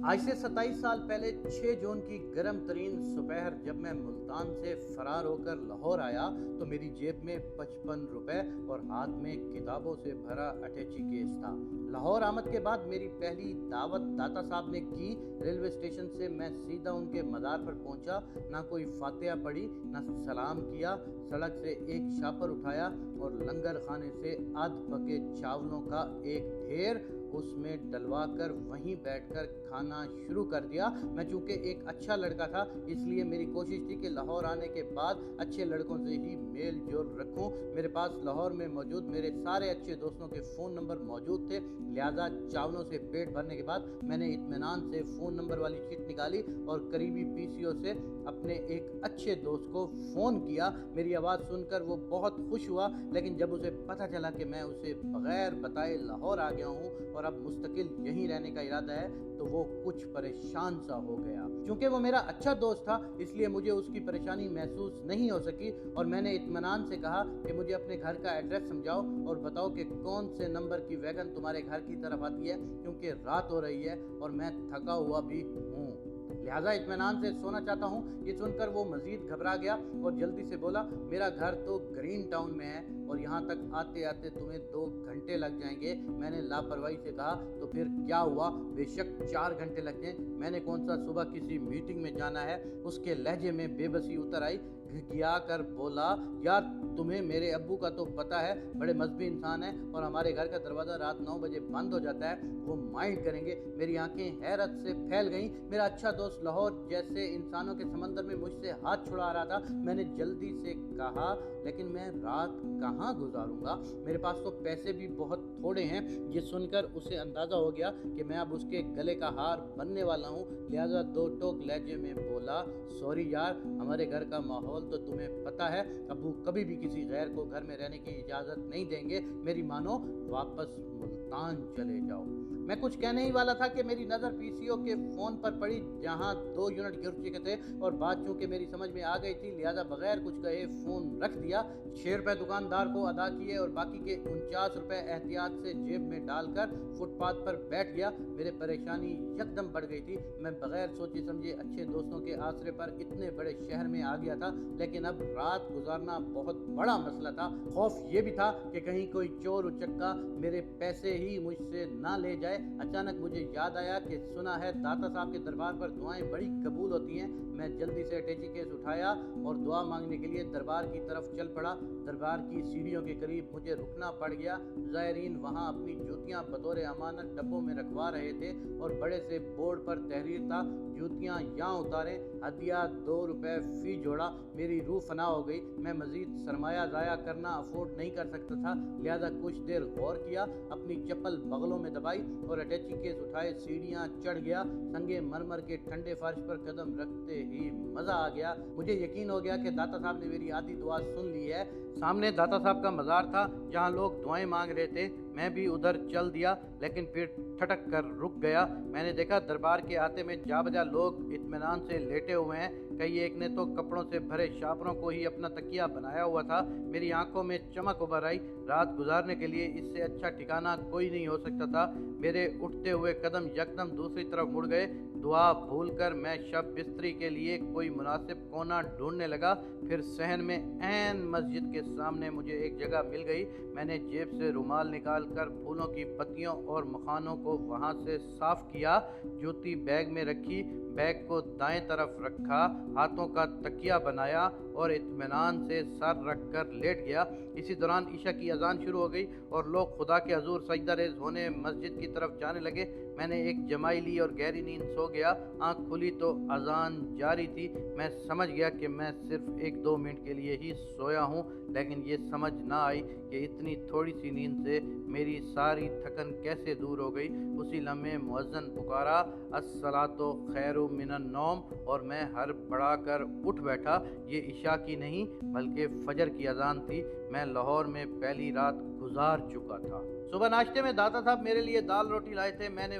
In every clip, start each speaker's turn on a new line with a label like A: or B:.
A: آج سے 27 سال پہلے 6 جون کی گرم ترین دوپہر جب میں ملتان سے فرار ہو کر لاہور آیا تو میری جیب میں 55 روپے اور ہاتھ میں کتابوں سے بھرا اٹیچی کیس تھا۔ لاہور آمد کے بعد میری پہلی دعوت داتا صاحب نے کی۔ ریلوے اسٹیشن سے میں سیدھا ان کے مزار پر پہنچا، نہ کوئی فاتحہ پڑھی نہ سلام کیا۔ سڑک سے ایک شاپر اٹھایا اور لنگر خانے سے آدھ پکے چاولوں کا ایک ڈھیر اس میں ڈلوا کر وہیں بیٹھ کر کھانا شروع کر دیا۔ میں چونکہ ایک اچھا لڑکا تھا اس لیے میری کوشش تھی کہ لاہور آنے کے بعد اچھے لڑکوں سے ہی میل جول رکھوں۔ میرے پاس لاہور میں موجود میرے سارے اچھے دوستوں کے فون نمبر موجود تھے، لہذا چاولوں سے پیٹ بھرنے کے بعد میں نے اطمینان سے فون نمبر والی شیٹ نکالی اور قریبی پی سی او سے اپنے ایک اچھے دوست کو فون کیا۔ میری آواز سن کر وہ بہت خوش ہوا، لیکن جب اسے پتہ چلا کہ میں اسے بغیر بتائے لاہور آ گیا ہوں اور اب مستقل یہیں رہنے کا ارادہ ہے تو وہ کچھ پریشان سا ہو گیا۔ چونکہ وہ میرا اچھا دوست تھا اس لیے مجھے اس کی پریشانی محسوس نہیں ہو سکی اور میں نے اطمینان سے کہا کہ مجھے اپنے گھر کا ایڈریس سمجھاؤ اور بتاؤ کہ کون سے نمبر کی ویگن تمہارے گھر کی طرف آتی ہے، کیونکہ رات ہو رہی ہے اور میں تھکا ہوا بھی ہوں، لہٰذا اطمینان سے سونا چاہتا ہوں۔ یہ سن کر وہ مزید گھبرا گیا اور جلدی سے بولا، میرا گھر تو گرین ٹاؤن میں ہے اور یہاں تک آتے آتے تمہیں 2 گھنٹے لگ جائیں گے۔ میں نے لاپرواہی سے کہا، تو پھر کیا ہوا، بے شک 4 گھنٹے لگ جائیں، میں نے کون سا صبح کسی میٹنگ میں جانا ہے۔ اس کے لہجے میں بے بسی اتر آئی، گھگیا کر بولا، یار تمہیں میرے ابو کا تو پتہ ہے، بڑے مذہبی انسان ہیں اور ہمارے گھر کا دروازہ رات 9 بجے بند ہو جاتا ہے، وہ مائنڈ کریں گے۔ میری آنکھیں حیرت سے پھیل گئیں۔ میرا اچھا دوست لاہور جیسے انسانوں کے سمندر میں مجھ سے ہاتھ چھڑا رہا تھا۔ میں نے جلدی سے کہا، لیکن میں رات کہاں گزاروں گا، میرے پاس تو پیسے بھی بہت تھوڑے ہیں۔ یہ سن کر اسے اندازہ ہو گیا کہ میں اب اس کے گلے کا ہار بننے والا ہوں، لہٰذا 2 ٹوک لہجے میں بولا، سوری یار، ہمارے گھر کا ماحول تو تمہیں پتہ ہے، ابو کبھی بھی کسی غیر کو گھر میں رہنے کی اجازت نہیں دیں گے، میری مانو، واپس ملتان چلے جاؤ۔ میں کچھ کہنے ہی والا تھا کہ میری نظر پی سی او کے فون پر پڑی جہاں 2 یونٹ گر چکے تھے اور بات چونکہ میری سمجھ میں آ گئی تھی لہٰذا بغیر کچھ کہے فون رکھ دیا۔ 6 روپے دکاندار کو ادا کیے اور باقی کے 49 روپے احتیاط سے جیب میں ڈال کر فٹ پاتھ پر بیٹھ گیا۔ میرے پریشانی یکدم بڑھ گئی تھی۔ میں بغیر سوچے سمجھے اچھے دوستوں کے آسرے پر اتنے بڑے شہر میں آ گیا تھا، لیکن اب رات گزارنا بہت بڑا مسئلہ تھا۔ خوف یہ بھی تھا کہ کہیں کوئی چور اچکا میرے پیسے ہی مجھ سے نہ لے جائے۔ اچانک مجھے یاد آیا کہ سنا ہے داتا صاحب کے دربار پر دعائیں بڑی قبول ہوتی ہیں۔ میں جلدی سے اٹیچی کیس اٹھایا اور دعا مانگنے کے لیے دربار کی طرف چل پڑا۔ دربار کی سیڑھیوں کے قریب مجھے رکنا پڑ گیا۔ زائرین وہاں اپنی جوتیاں بطور امانت ڈبوں میں رکھوا رہے تھے اور بڑے سے بورڈ پر تحریر تھا، جوتیاں یہاں اتاریں، ہدیہ 2 روپے فی جوڑا۔ میری روح فنا ہو گئی۔ میں مزید سرمایہ ضائع کرنا افورڈ نہیں کر سکتا تھا، لہذا کچھ دیر غور کیا، اپنی چپل بغلوں میں دبائی اور اٹیچی کیس اٹھائے سیڑھیاں چڑھ گیا۔ سنگے مرمر کے ٹھنڈے فرش پر قدم رکھتے ہی مزہ آ گیا۔ مجھے یقین ہو گیا کہ داتا صاحب نے میری آدھی دعا سن لی ہے۔ سامنے داتا صاحب کا مزار تھا جہاں لوگ دعائیں مانگ رہے تھے۔ میں بھی ادھر چل دیا، لیکن پھر ٹھٹک کر رک گیا۔ میں نے دیکھا دربار کے آتے میں جا بجا لوگ اطمینان سے لیٹے ہوئے ہیں۔ کئی ایک نے تو کپڑوں سے بھرے شاپروں کو ہی اپنا تکیہ بنایا ہوا تھا۔ میری آنکھوں میں چمک ابھر آئی۔ رات گزارنے کے لیے اس سے اچھا ٹھکانہ کوئی نہیں ہو سکتا تھا۔ میرے اٹھتے ہوئے قدم یکدم دوسری طرف مڑ گئے۔ دعا بھول کر میں شب بستری کے لیے کوئی مناسب کونا ڈھونڈنے لگا۔ پھر صحن میں عین مسجد کے سامنے مجھے ایک جگہ مل گئی۔ میں نے جیب سے رومال نکال کر پھولوں کی پتیوں اور مکھانوں کو وہاں سے صاف کیا، جوتی بیگ میں رکھی، بیگ کو دائیں طرف رکھا، ہاتھوں کا تکیہ بنایا اور اطمینان سے سر رکھ کر لیٹ گیا۔ اسی دوران عشاء کی اذان شروع ہو گئی اور لوگ خدا کے حضور سجدہ ریز ہونے مسجد کی طرف جانے لگے۔ میں نے ایک جمائی لی اور گہری نیند سو گیا۔ آنکھ کھلی تو اذان جاری تھی۔ میں سمجھ گیا کہ میں صرف 1-2 منٹ کے لیے ہی سویا ہوں، لیکن یہ سمجھ نہ آئی کہ اتنی تھوڑی سی نیند سے میری ساری تھکن کیسے دور ہو گئی۔ اسی لمحے مؤذن پکارا، الصلاۃ خیر من النوم، اور میں ہڑبڑا کر اٹھ بیٹھا۔ یہ عشاء کی نہیں بلکہ فجر کی اذان تھی۔ میں لاہور میں پہلی رات گزار چکا تھا۔ صبح ناشتے میں داتا صاحب میرے لیے دال روٹی لائے تھے۔ میں نے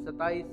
A: 27